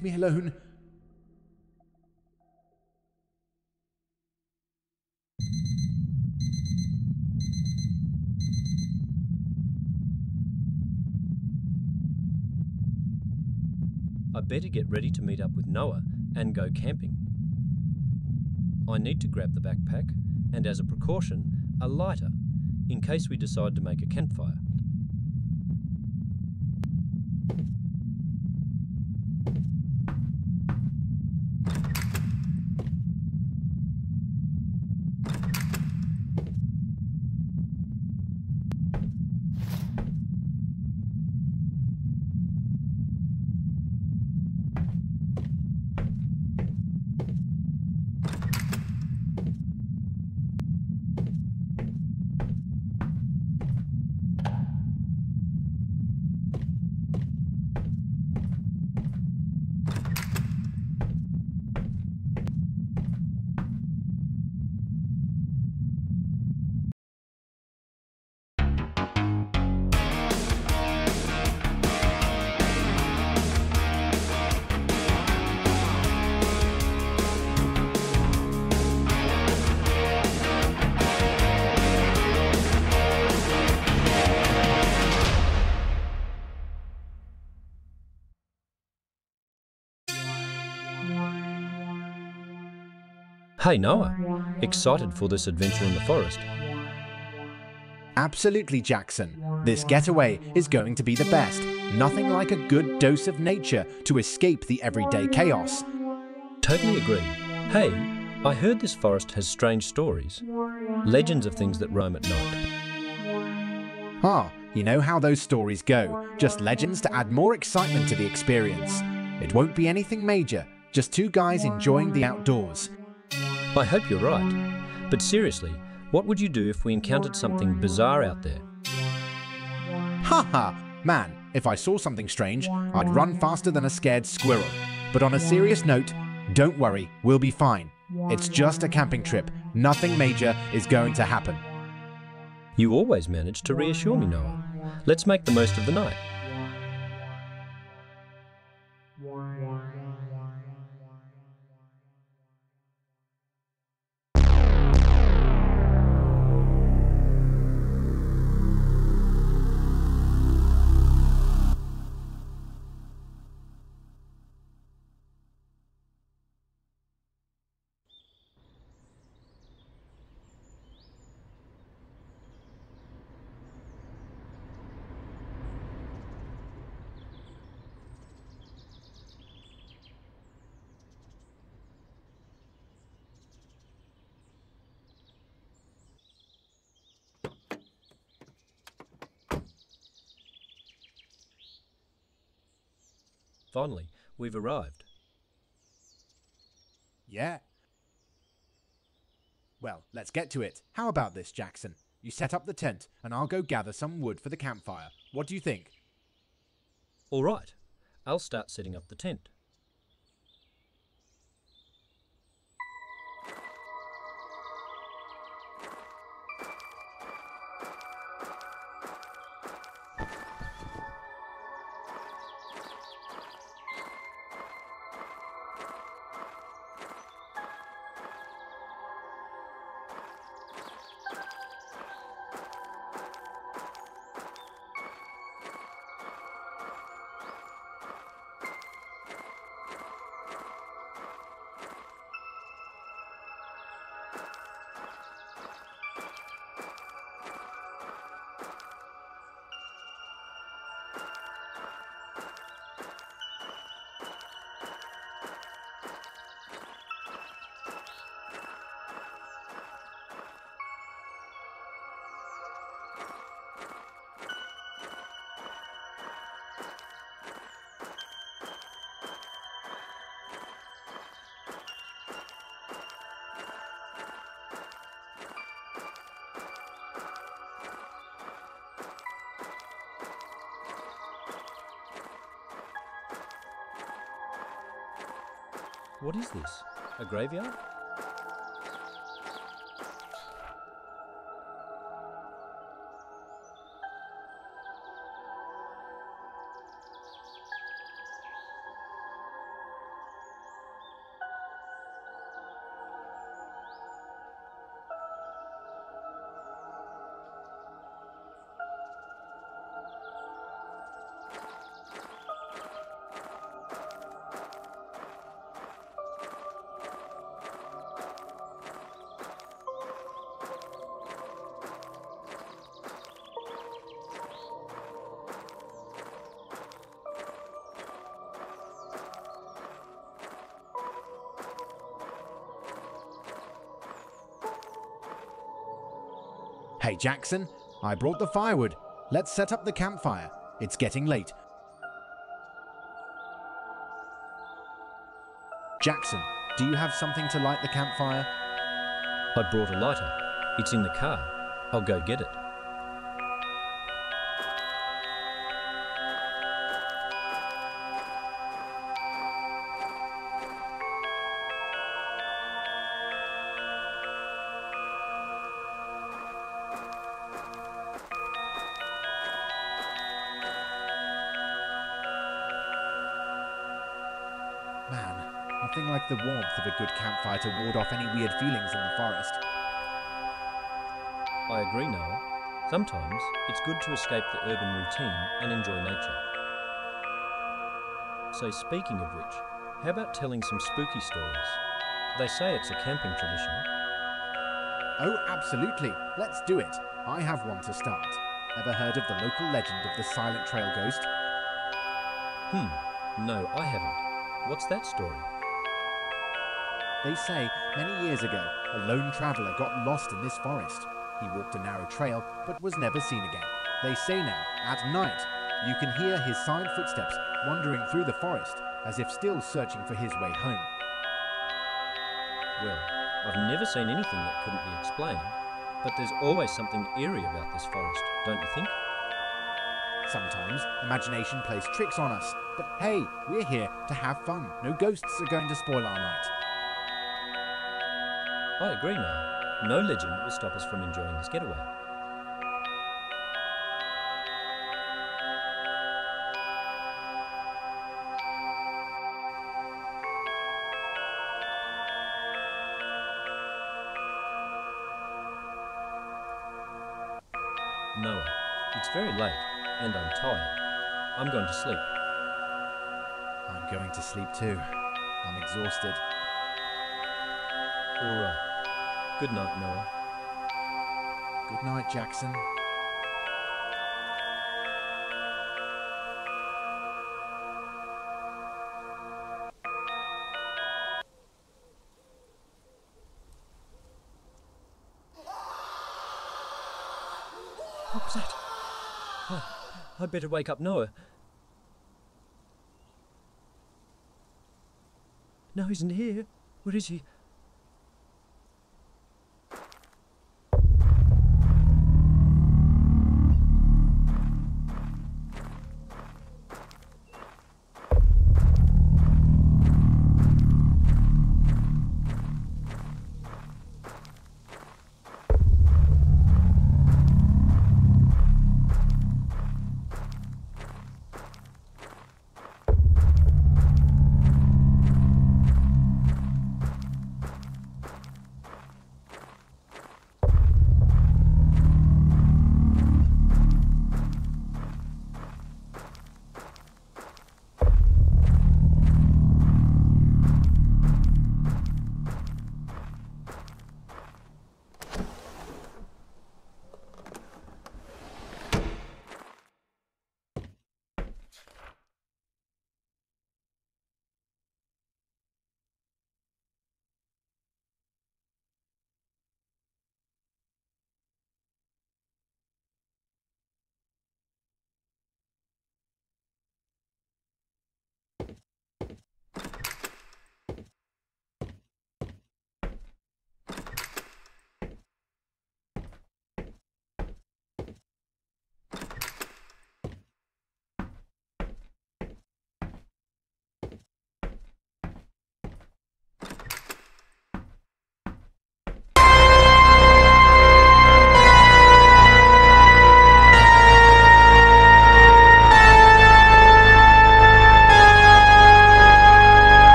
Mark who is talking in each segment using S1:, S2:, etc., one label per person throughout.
S1: leave me alone.
S2: I better get ready to meet up with Noah and go camping. I need to grab the backpack and, as a precaution, a lighter in case we decide to make a campfire. Hey Noah, excited for this adventure in the forest?
S1: Absolutely, Jackson. This getaway is going to be the best. Nothing like a good dose of nature to escape the everyday chaos.
S2: Totally agree. Hey, I heard this forest has strange stories, legends of things that roam at night.
S1: Ah, you know how those stories go. Just legends to add more excitement to the experience. It won't be anything major, just two guys enjoying the outdoors.
S2: I hope you're right. But seriously, what would you do if we encountered something bizarre out there?
S1: Haha! Man, if I saw something strange, I'd run faster than a scared squirrel. But on a serious note, don't worry, we'll be fine. It's just a camping trip. Nothing major is going to happen.
S2: You always manage to reassure me, Noah. Let's make the most of the night. Finally, we've arrived.
S1: Yeah. Well, let's get to it. How about this, Jackson? You set up the tent, and I'll go gather some wood for the campfire. What do you think?
S2: All right, I'll start setting up the tent. What is this? A graveyard?
S1: Hey Jackson, I brought the firewood. Let's set up the campfire. It's getting late. Jackson, do you have something to light the campfire?
S2: I brought a lighter. It's in the car. I'll go get it.
S1: Man, nothing like the warmth of a good campfire to ward off any weird feelings in the forest.
S2: I agree, Noah. Sometimes it's good to escape the urban routine and enjoy nature. So speaking of which, how about telling some spooky stories? They say it's a camping tradition.
S1: Oh, absolutely. Let's do it. I have one to start. Ever heard of the local legend of the Silent Trail Ghost?
S2: No, I haven't. What's that story?
S1: They say many years ago, a lone traveller got lost in this forest. He walked a narrow trail, but was never seen again. They say now, at night, you can hear his silent footsteps wandering through the forest, as if still searching for his way home.
S2: Well, I've never seen anything that couldn't be explained, but there's always something eerie about this forest, don't you think?
S1: Sometimes imagination plays tricks on us, but hey, we're here to have fun. No ghosts are going to spoil our night.
S2: I agree, Noah. No legend will stop us from enjoying this getaway. Noah, it's very late and I'm tired. I'm going to sleep.
S1: I'm going to sleep too. I'm exhausted.
S2: All right. Good night, Noah.
S1: Good night, Jackson.
S2: What was that? I'd better wake up Noah. No, he isn't here. Where is he?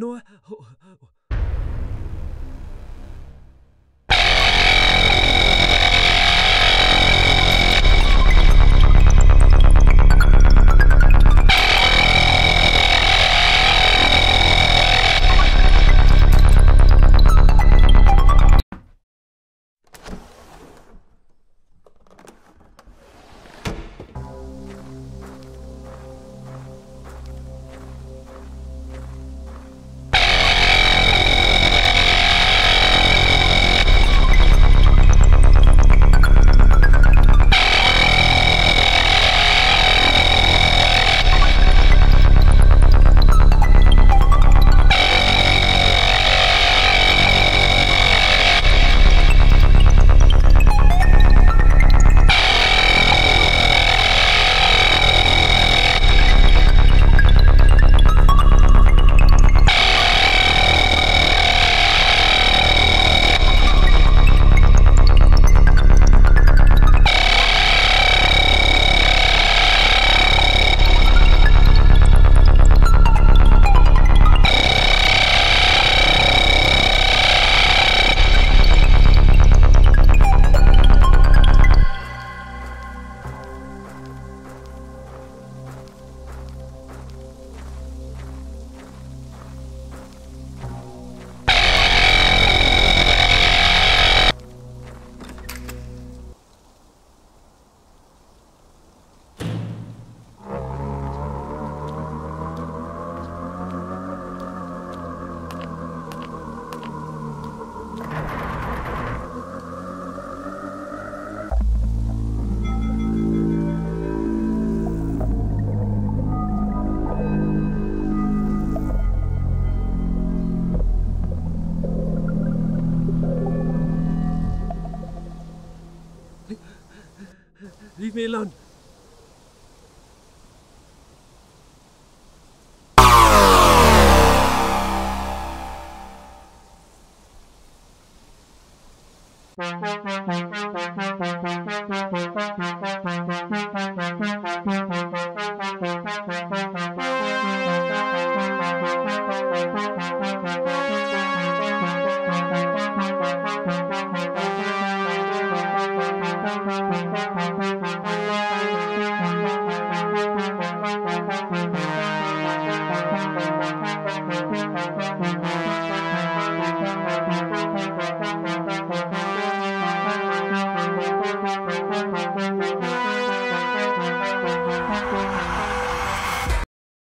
S2: Noah. Leave me alone.